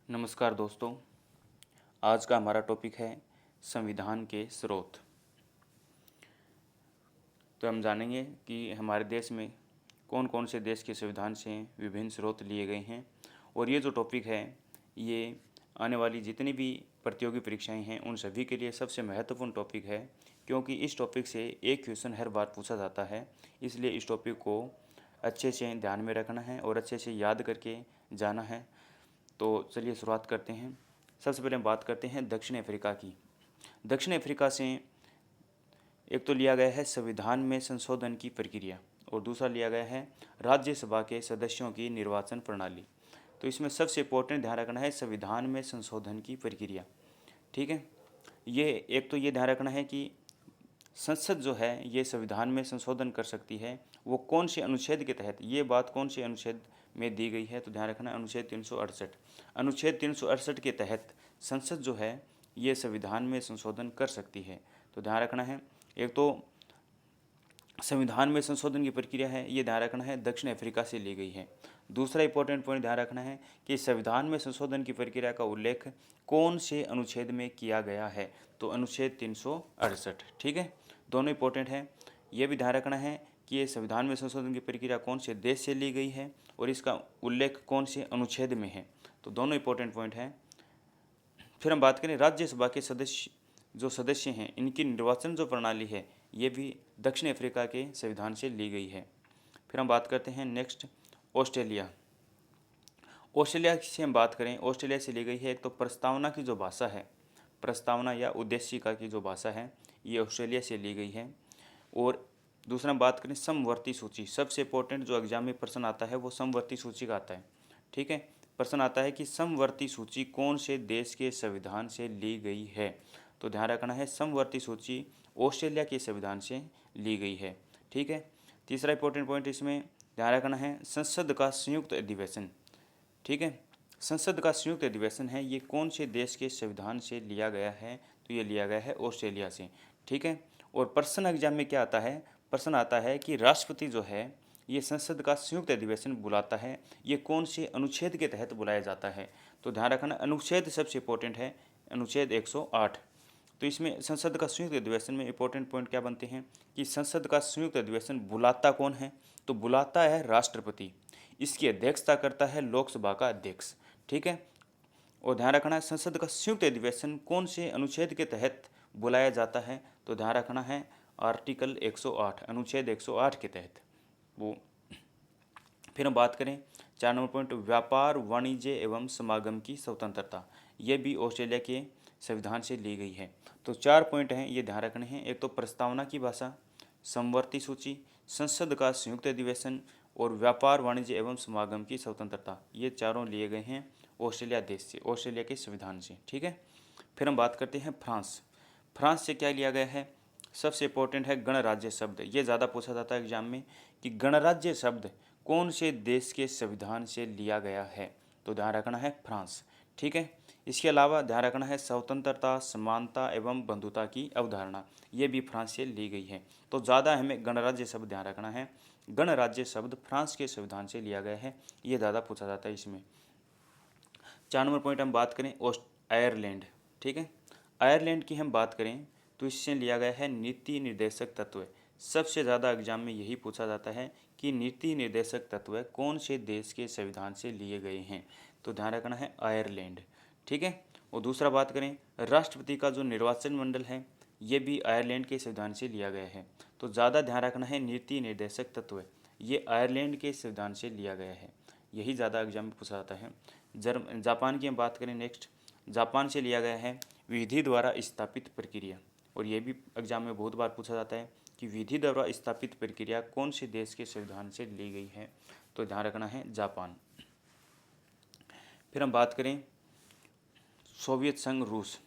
नमस्कार दोस्तों। आज का हमारा टॉपिक है संविधान के स्रोत। तो हम जानेंगे कि हमारे देश में कौन कौन से देश के संविधान से विभिन्न स्रोत लिए गए हैं। और ये जो टॉपिक है ये आने वाली जितनी भी प्रतियोगी परीक्षाएं हैं उन सभी के लिए सबसे महत्वपूर्ण टॉपिक है, क्योंकि इस टॉपिक से एक क्वेश्चन हर बार पूछा जाता है। इसलिए इस टॉपिक को अच्छे से ध्यान में रखना है और अच्छे से याद करके जाना है। तो चलिए शुरुआत करते हैं। सबसे पहले हम बात करते हैं दक्षिण अफ्रीका की। दक्षिण अफ्रीका से एक तो लिया गया है संविधान में संशोधन की प्रक्रिया और दूसरा लिया गया है राज्यसभा के सदस्यों की निर्वाचन प्रणाली। तो इसमें सबसे इम्पोर्टेंट ध्यान रखना है संविधान में संशोधन की प्रक्रिया। ठीक है, ये एक तो ये ध्यान रखना है कि संसद जो है ये संविधान में संशोधन कर सकती है, वो कौन से अनुच्छेद के तहत, ये बात कौन से अनुच्छेद में दी गई है। तो ध्यान रखना अनुच्छेद 368। अनुच्छेद 368 के तहत संसद जो है ये संविधान में संशोधन कर सकती है। तो ध्यान रखना है, एक तो संविधान में संशोधन की प्रक्रिया है ये ध्यान रखना है दक्षिण अफ्रीका से ली गई है। दूसरा इंपॉर्टेंट पॉइंट ध्यान रखना है कि संविधान में संशोधन की प्रक्रिया का उल्लेख कौन से अनुच्छेद में किया गया है। तो अनुच्छेद 368। ठीक है, दोनों इंपॉर्टेंट हैं। ये भी ध्यान रखना है कि ये संविधान में संशोधन की प्रक्रिया कौन से देश से ली गई है और इसका उल्लेख कौन से अनुच्छेद में है। तो दोनों इंपॉर्टेंट पॉइंट हैं। फिर हम बात करें राज्यसभा के सदस्य हैं इनकी निर्वाचन जो प्रणाली है ये भी दक्षिण अफ्रीका के संविधान से ली गई है। फिर हम बात करते हैं नेक्स्ट ऑस्ट्रेलिया। ऑस्ट्रेलिया से हम बात करें, ऑस्ट्रेलिया से ली गई है एक तो प्रस्तावना की जो भाषा है, प्रस्तावना या उद्देशिका की जो भाषा है ये ऑस्ट्रेलिया से ली गई है। और दूसरा हम बात करें समवर्ती सूची, सबसे इंपॉर्टेंट जो एग्जाम में प्रश्न आता है वो समवर्ती सूची का आता है। ठीक है, प्रश्न आता है कि समवर्ती सूची कौन से देश के संविधान से ली गई है। तो ध्यान रखना है समवर्ती सूची ऑस्ट्रेलिया के संविधान से ली गई है। ठीक है, तीसरा इंपॉर्टेंट पॉइंट इसमें ध्यान रखना है संसद का संयुक्त अधिवेशन। ठीक है, संसद का संयुक्त अधिवेशन है ये कौन से देश के संविधान से लिया गया है। तो ये लिया गया है ऑस्ट्रेलिया से। ठीक है, और प्रश्न एग्जाम में क्या आता है, प्रश्न आता है कि राष्ट्रपति जो है ये संसद का संयुक्त अधिवेशन बुलाता है, ये कौन से अनुच्छेद के तहत बुलाया जाता है। तो ध्यान रखना अनुच्छेद सबसे इंपॉर्टेंट है, अनुच्छेद 108। तो इसमें संसद का संयुक्त अधिवेशन में इंपॉर्टेंट पॉइंट क्या बनते हैं कि संसद का संयुक्त अधिवेशन बुलाता कौन है। तो बुलाता है राष्ट्रपति, इसकी अध्यक्षता करता है लोकसभा का अध्यक्ष। ठीक है, और ध्यान रखना है संसद का संयुक्त अधिवेशन कौन से अनुच्छेद के तहत बुलाया जाता है। तो ध्यान रखना है आर्टिकल 108, अनुच्छेद 108 के तहत वो। फिर हम बात करें 4 नंबर पॉइंट व्यापार वाणिज्य एवं समागम की स्वतंत्रता, ये भी ऑस्ट्रेलिया के संविधान से ली गई है। तो 4 पॉइंट हैं ये ध्यान रखने हैं, एक तो प्रस्तावना की भाषा, समवर्ती सूची, संसद का संयुक्त अधिवेशन और व्यापार वाणिज्य एवं समागम की स्वतंत्रता, ये चारों लिए गए हैं ऑस्ट्रेलिया देश से, ऑस्ट्रेलिया के संविधान से। ठीक है, फिर हम बात करते हैं फ्रांस। फ्रांस से क्या लिया गया है, सबसे इंपॉर्टेंट है गणराज्य शब्द, ये ज़्यादा पूछा जाता है एग्जाम में कि गणराज्य शब्द कौन से देश के संविधान से लिया गया है। तो ध्यान रखना है फ्रांस। ठीक है, इसके अलावा ध्यान रखना है स्वतंत्रता, समानता एवं बंधुता की अवधारणा, ये भी फ्रांस से ली गई है। तो ज़्यादा हमें गणराज्य शब्द ध्यान रखना है, गणराज्य शब्द फ्रांस के संविधान से लिया गया है, ये ज़्यादा पूछा जाता है इसमें। 4 नंबर पॉइंट हम बात करें आयरलैंड। ठीक है, आयरलैंड की हम बात करें तो इससे लिया गया है नीति निर्देशक तत्व। सबसे ज़्यादा एग्जाम में यही पूछा जाता है कि नीति निर्देशक तत्व कौन से देश के संविधान से लिए गए हैं। तो ध्यान रखना है आयरलैंड। ठीक है, और दूसरा बात करें राष्ट्रपति का जो निर्वाचन मंडल है ये भी आयरलैंड के संविधान से लिया गया है। तो ज़्यादा ध्यान रखना है नीति निर्देशक तत्व ये आयरलैंड के संविधान से लिया गया है, यही ज़्यादा एग्जाम में पूछा जाता है। जापान की हम बात करें नेक्स्ट, जापान से लिया गया है विधि द्वारा स्थापित प्रक्रिया, और ये भी एग्जाम में बहुत बार पूछा जाता है कि विधि द्वारा स्थापित प्रक्रिया कौन से देश के संविधान से ली गई है। तो ध्यान रखना है जापान। फिर हम बात करें सोवियत संघ रूस।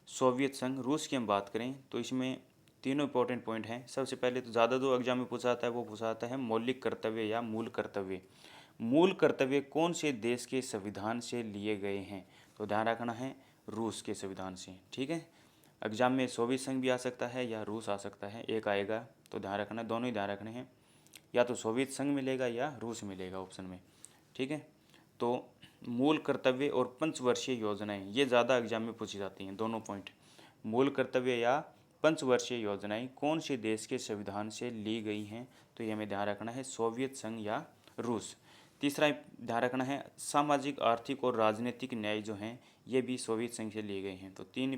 सोवियत संघ रूस की हम बात करें तो इसमें तीनों इंपॉर्टेंट पॉइंट हैं। सबसे पहले तो ज़्यादा जो एग्जाम में पूछा जाता है वो पूछा जाता है मौलिक कर्तव्य या मूल कर्तव्य। मूल कर्तव्य कौन से देश के संविधान से लिए गए हैं। तो ध्यान रखना है रूस के संविधान से। ठीक है, एग्जाम में सोवियत संघ भी आ सकता है या रूस आ सकता है, एक आएगा। तो ध्यान रखना, दोनों ही ध्यान रखने हैं, या तो सोवियत संघ मिलेगा या रूस मिलेगा ऑप्शन में। ठीक है, तो मूल कर्तव्य और पंचवर्षीय योजनाएं, ये ज़्यादा एग्जाम में पूछी जाती हैं दोनों पॉइंट। मूल कर्तव्य या पंचवर्षीय योजनाएं कौन से देश के संविधान से ली गई हैं, तो ये हमें ध्यान रखना है सोवियत संघ या रूस। तीसरा ध्यान रखना है सामाजिक, आर्थिक और राजनीतिक न्याय जो हैं ये भी सोवियत संघ से लिए गए हैं। तो 3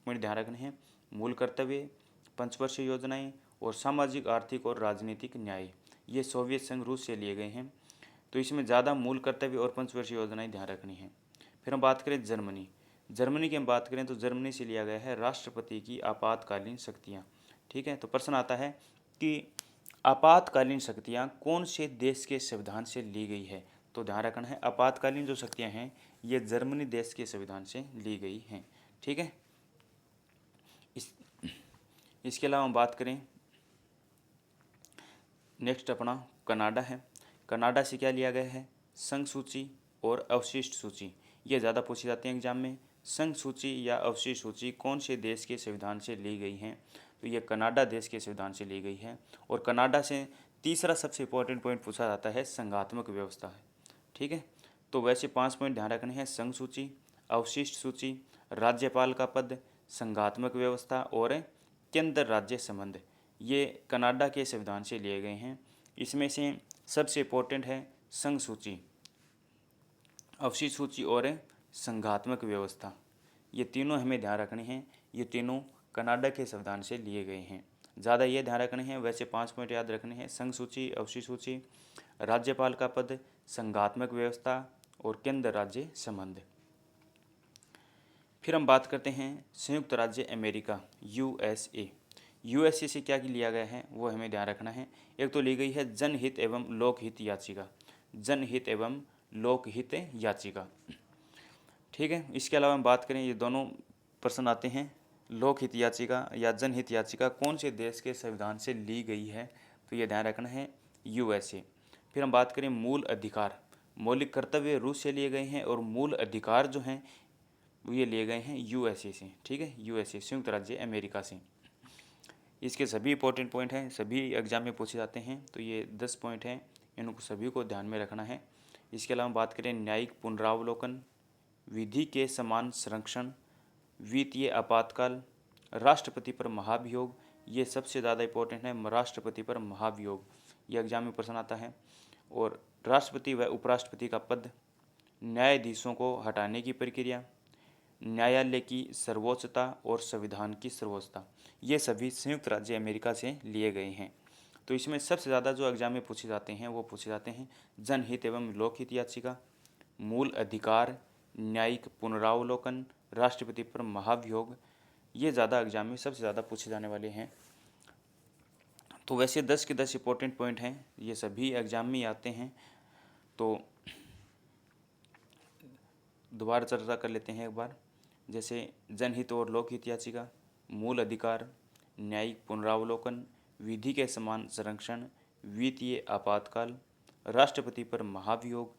पॉइंट ध्यान रखने हैं, मूल कर्तव्य, पंचवर्षीय योजनाएं और सामाजिक, आर्थिक और राजनीतिक न्याय, ये सोवियत संघ रूस से लिए गए हैं। तो इसमें ज़्यादा मूल कर्तव्य और पंचवर्षीय योजनाएं ध्यान रखनी है। फिर हम बात करें जर्मनी। जर्मनी की हम बात करें तो जर्मनी से लिया गया है राष्ट्रपति की आपातकालीन शक्तियाँ। ठीक है, तो प्रश्न आता है कि आपातकालीन शक्तियाँ कौन से देश के संविधान से ली गई है, तो ध्यान रखना है आपातकालीन जो शक्तियाँ हैं ये जर्मनी देश के संविधान से ली गई हैं। ठीक है, इसके अलावा हम बात करें, नेक्स्ट अपना कनाडा है। कनाडा से क्या लिया गया है, संघ सूची और अवशिष्ट सूची, ये ज़्यादा पूछी जाती हैं एग्जाम में। संघ सूची या अवशिष्ट सूची कौन से देश के संविधान से ली गई हैं, तो ये कनाडा देश के संविधान से ली गई है। और कनाडा से तीसरा सबसे इंपॉर्टेंट पॉइंट पूछा जाता है संघात्मक व्यवस्था है। ठीक है, तो वैसे 5 पॉइंट ध्यान रखने हैं, संघ सूची, अवशिष्ट सूची, राज्यपाल का पद, संघात्मक व्यवस्था और केंद्र राज्य संबंध, ये कनाडा के संविधान से लिए गए हैं। इसमें से सबसे इम्पोर्टेंट है संघ सूची, अवशिष्ट सूची और संघात्मक व्यवस्था, ये तीनों हमें ध्यान रखने हैं। ये तीनों कनाडा के संविधान से लिए गए हैं, ज़्यादा ये ध्यान रखने हैं। वैसे 5 पॉइंट याद रखने हैं, संघ सूची, अवशिष्ट सूची, राज्यपाल का पद, संघात्मक व्यवस्था और केंद्र राज्य संबंध। फिर हम बात करते हैं संयुक्त राज्य अमेरिका, यूएसए। यूएसए से क्या लिया गया है वो हमें ध्यान रखना है। एक तो ली गई है जनहित एवं लोकहित याचिका, जनहित एवं लोकहित याचिका। ठीक है, इसके अलावा हम बात करें, ये दोनों प्रश्न आते हैं, लोकहित याचिका या जनहित याचिका कौन से देश के संविधान से ली गई है, तो ये ध्यान रखना है यूएसए। फिर हम बात करें मूल अधिकार, मौलिक कर्तव्य रूस से लिए गए हैं और मूल अधिकार जो हैं ये लिए गए हैं यूएसए से। ठीक है, यूएसए संयुक्त राज्य अमेरिका से। इसके सभी इंपॉर्टेंट पॉइंट हैं, सभी एग्जाम में पूछे जाते हैं, तो ये 10 पॉइंट हैं, इनको सभी को ध्यान में रखना है। इसके अलावा बात करें न्यायिक पुनरावलोकन, विधि के समान संरक्षण, वित्तीय आपातकाल, राष्ट्रपति पर महाभियोग, ये सबसे ज़्यादा इंपॉर्टेंट है, राष्ट्रपति पर महाभियोग, ये एग्जाम में प्रश्न आता है। और राष्ट्रपति व उपराष्ट्रपति का पद, न्यायाधीशों को हटाने की प्रक्रिया, न्यायालय की सर्वोच्चता और संविधान की सर्वोच्चता, ये सभी संयुक्त राज्य अमेरिका से लिए गए हैं। तो इसमें सबसे ज़्यादा जो एग्जाम में पूछे जाते हैं वो पूछे जाते हैं जनहित एवं लोकहित याचिका, मूल अधिकार, न्यायिक पुनरावलोकन, राष्ट्रपति पर महाभियोग, ये ज़्यादा एग्जाम में सबसे ज़्यादा पूछे जाने वाले हैं। तो वैसे 10 के 10 इंपॉर्टेंट पॉइंट हैं, ये सभी एग्जाम में आते हैं। तो दोबारा चर्चा कर लेते हैं एक बार, जैसे जनहित और लोकहित याचिका, मूल अधिकार, न्यायिक पुनरावलोकन, विधि के समान संरक्षण, वित्तीय आपातकाल, राष्ट्रपति पर महाभियोग,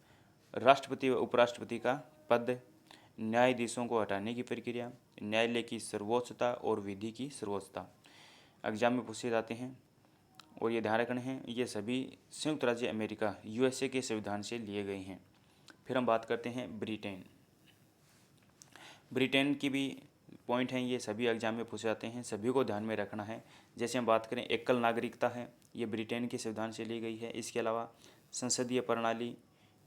राष्ट्रपति व उपराष्ट्रपति का पद, न्यायाधीशों को हटाने की प्रक्रिया, न्यायालय की सर्वोच्चता और विधि की सर्वोच्चता, एग्जाम में पूछे जाते हैं। और ये ध्यान रखने हैं, ये सभी संयुक्त राज्य अमेरिका यूएसए के संविधान से लिए गए हैं। फिर हम बात करते हैं ब्रिटेन। ब्रिटेन की भी पॉइंट हैं, ये सभी एग्जाम में पूछे जाते हैं, सभी को ध्यान में रखना है। जैसे हम बात करें एकल नागरिकता है, ये ब्रिटेन के संविधान से ली गई है। इसके अलावा संसदीय प्रणाली,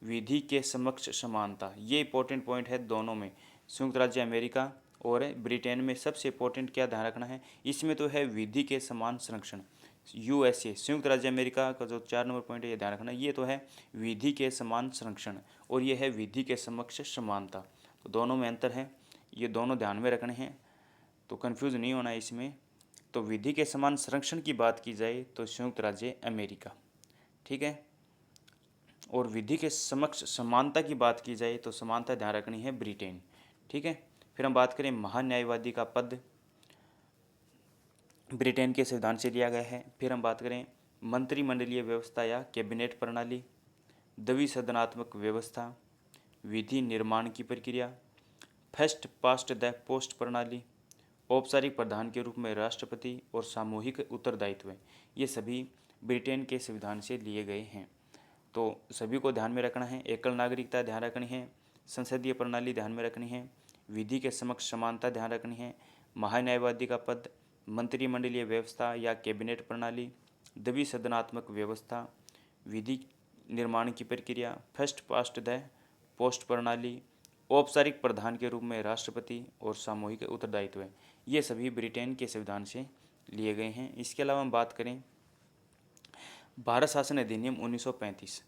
विधि के समक्ष समानता, ये इंपॉर्टेंट पॉइंट है दोनों में, संयुक्त राज्य अमेरिका और ब्रिटेन में। सबसे इंपॉर्टेंट क्या ध्यान रखना है, इसमें तो है विधि के समान संरक्षण, यूएसए संयुक्त राज्य अमेरिका का जो 4 नंबर पॉइंट है ये ध्यान रखना, ये तो है विधि के समान संरक्षण और ये है विधि के समक्ष समानता। तो दोनों में अंतर है, ये दोनों ध्यान में रखने हैं, तो कंफ्यूज नहीं होना है इसमें। तो विधि के समान संरक्षण की बात की जाए तो संयुक्त राज्य अमेरिका, ठीक है, और विधि के समक्ष समानता की बात की जाए तो समानता ध्यान रखनी है ब्रिटेन, ठीक है। फिर हम बात करें महान्यायवादी का पद, ब्रिटेन के संविधान से लिया गया है। फिर हम बात करें मंत्रिमंडलीय व्यवस्था या कैबिनेट प्रणाली, द्विसदनात्मक व्यवस्था, विधि निर्माण की प्रक्रिया, फर्स्ट पास्ट द पोस्ट प्रणाली, औपचारिक प्रधान के रूप में राष्ट्रपति और सामूहिक उत्तरदायित्व, ये सभी ब्रिटेन के संविधान से लिए गए हैं। तो सभी को ध्यान में रखना है। एकल नागरिकता ध्यान रखनी है, संसदीय प्रणाली ध्यान में रखनी है, विधि के समक्ष समानता ध्यान रखनी है, महान्यायवादी का पद, मंत्रिमंडलीय व्यवस्था या कैबिनेट प्रणाली, द्विसदनात्मक व्यवस्था, विधि निर्माण की प्रक्रिया, फर्स्ट पास्ट द पोस्ट प्रणाली, औपचारिक प्रधान के रूप में राष्ट्रपति और सामूहिक उत्तरदायित्व है। ये सभी ब्रिटेन के संविधान से लिए गए हैं। इसके अलावा हम बात करें भारत शासन अधिनियम 1935,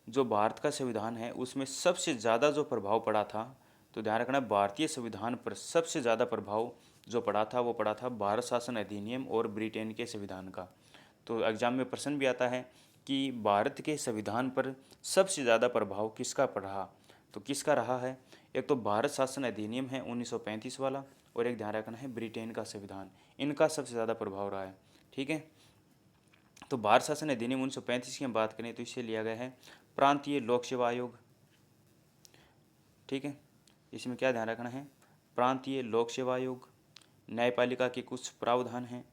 जो भारत का संविधान है उसमें सबसे ज़्यादा जो प्रभाव पड़ा था, तो ध्यान रखना भारतीय संविधान पर सबसे ज़्यादा प्रभाव जो पड़ा था वो पड़ा था भारत शासन अधिनियम और ब्रिटेन के संविधान का। तो एग्जाम में प्रश्न भी आता है कि भारत के संविधान पर सबसे ज़्यादा प्रभाव किसका पड़ा, तो किसका रहा है। एक तो भारत शासन अधिनियम है 1935 वाला, और एक ध्यान रखना है ब्रिटेन का संविधान, इनका सबसे ज़्यादा प्रभाव रहा है। ठीक है, तो भारत शासन अधिनियम 1935 की हम बात करें तो इसे लिया गया है प्रांतीय लोक सेवा आयोग। ठीक है, इसमें क्या ध्यान रखना है, प्रांतीय लोक सेवा आयोग, न्यायपालिका के कुछ प्रावधान हैं,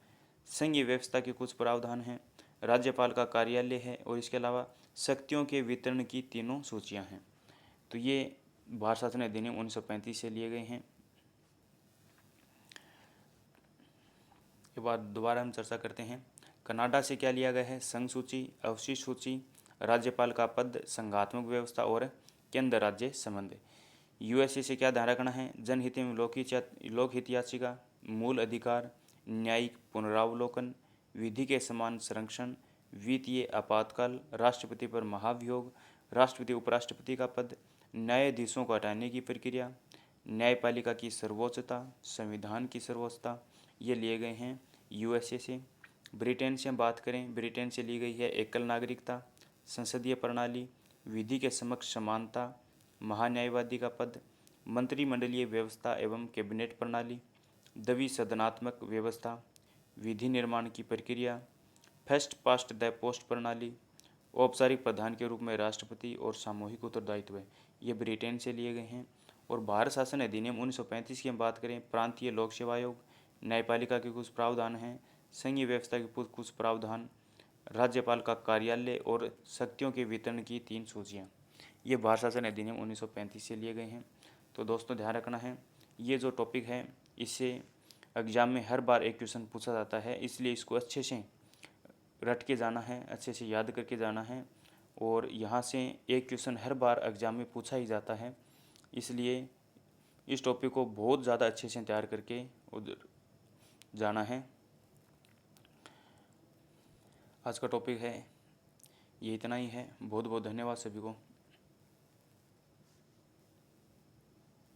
संघीय व्यवस्था के कुछ प्रावधान हैं, राज्यपाल का कार्यालय है, और इसके अलावा शक्तियों के वितरण की तीनों सूचियां हैं। तो ये भारत शासन अधिनियम 1935 से लिए गए हैं। के बाद दोबारा हम चर्चा करते हैं, कनाडा से क्या लिया गया है, संघ सूची, अवशिष्ट सूची, राज्यपाल का पद, संघात्मक व्यवस्था और केंद्र राज्य संबंध। यूएसए से क्या ध्यान रखना है, जनहित में लोकहित याचिका, मूल अधिकार, न्यायिक पुनरावलोकन, विधि के समान संरक्षण, वित्तीय आपातकाल, राष्ट्रपति पर महाभियोग, राष्ट्रपति उपराष्ट्रपति का पद, न्यायाधीशों को हटाने की प्रक्रिया, न्यायपालिका की सर्वोच्चता, संविधान की सर्वोच्चता, ये लिए गए हैं यूएसए से। ब्रिटेन से हम बात करें, ब्रिटेन से ली गई है एकल नागरिकता, संसदीय प्रणाली, विधि के समक्ष समानता, महान्यायवादी का पद, मंत्रिमंडलीय व्यवस्था एवं कैबिनेट प्रणाली, द्विसदनात्मक व्यवस्था, विधि निर्माण की प्रक्रिया, फर्स्ट पास्ट द पोस्ट प्रणाली, औपचारिक प्रधान के रूप में राष्ट्रपति और सामूहिक उत्तरदायित्व है। ये ब्रिटेन से लिए गए हैं। और भारत शासन अधिनियम 1935 की हम बात करें, प्रांतीय लोक सेवा आयोग, न्यायपालिका के कुछ प्रावधान हैं, संघीय व्यवस्था के कुछ प्रावधान, राज्यपाल का कार्यालय और शक्तियों के वितरण की 3 सूचियाँ, ये भारत शासन अधिनियम 1935 से लिए गए हैं। तो दोस्तों ध्यान रखना है, ये जो टॉपिक है इससे एग्जाम में हर बार एक क्वेश्चन पूछा जाता है, इसलिए इसको अच्छे से रट के जाना है, अच्छे से याद करके जाना है। और यहाँ से एक क्वेश्चन हर बार एग्जाम में पूछा ही जाता है, इसलिए इस टॉपिक को बहुत ज़्यादा अच्छे से तैयार करके उधर जाना है। आज का टॉपिक है ये इतना ही है। बहुत बहुत धन्यवाद सभी को।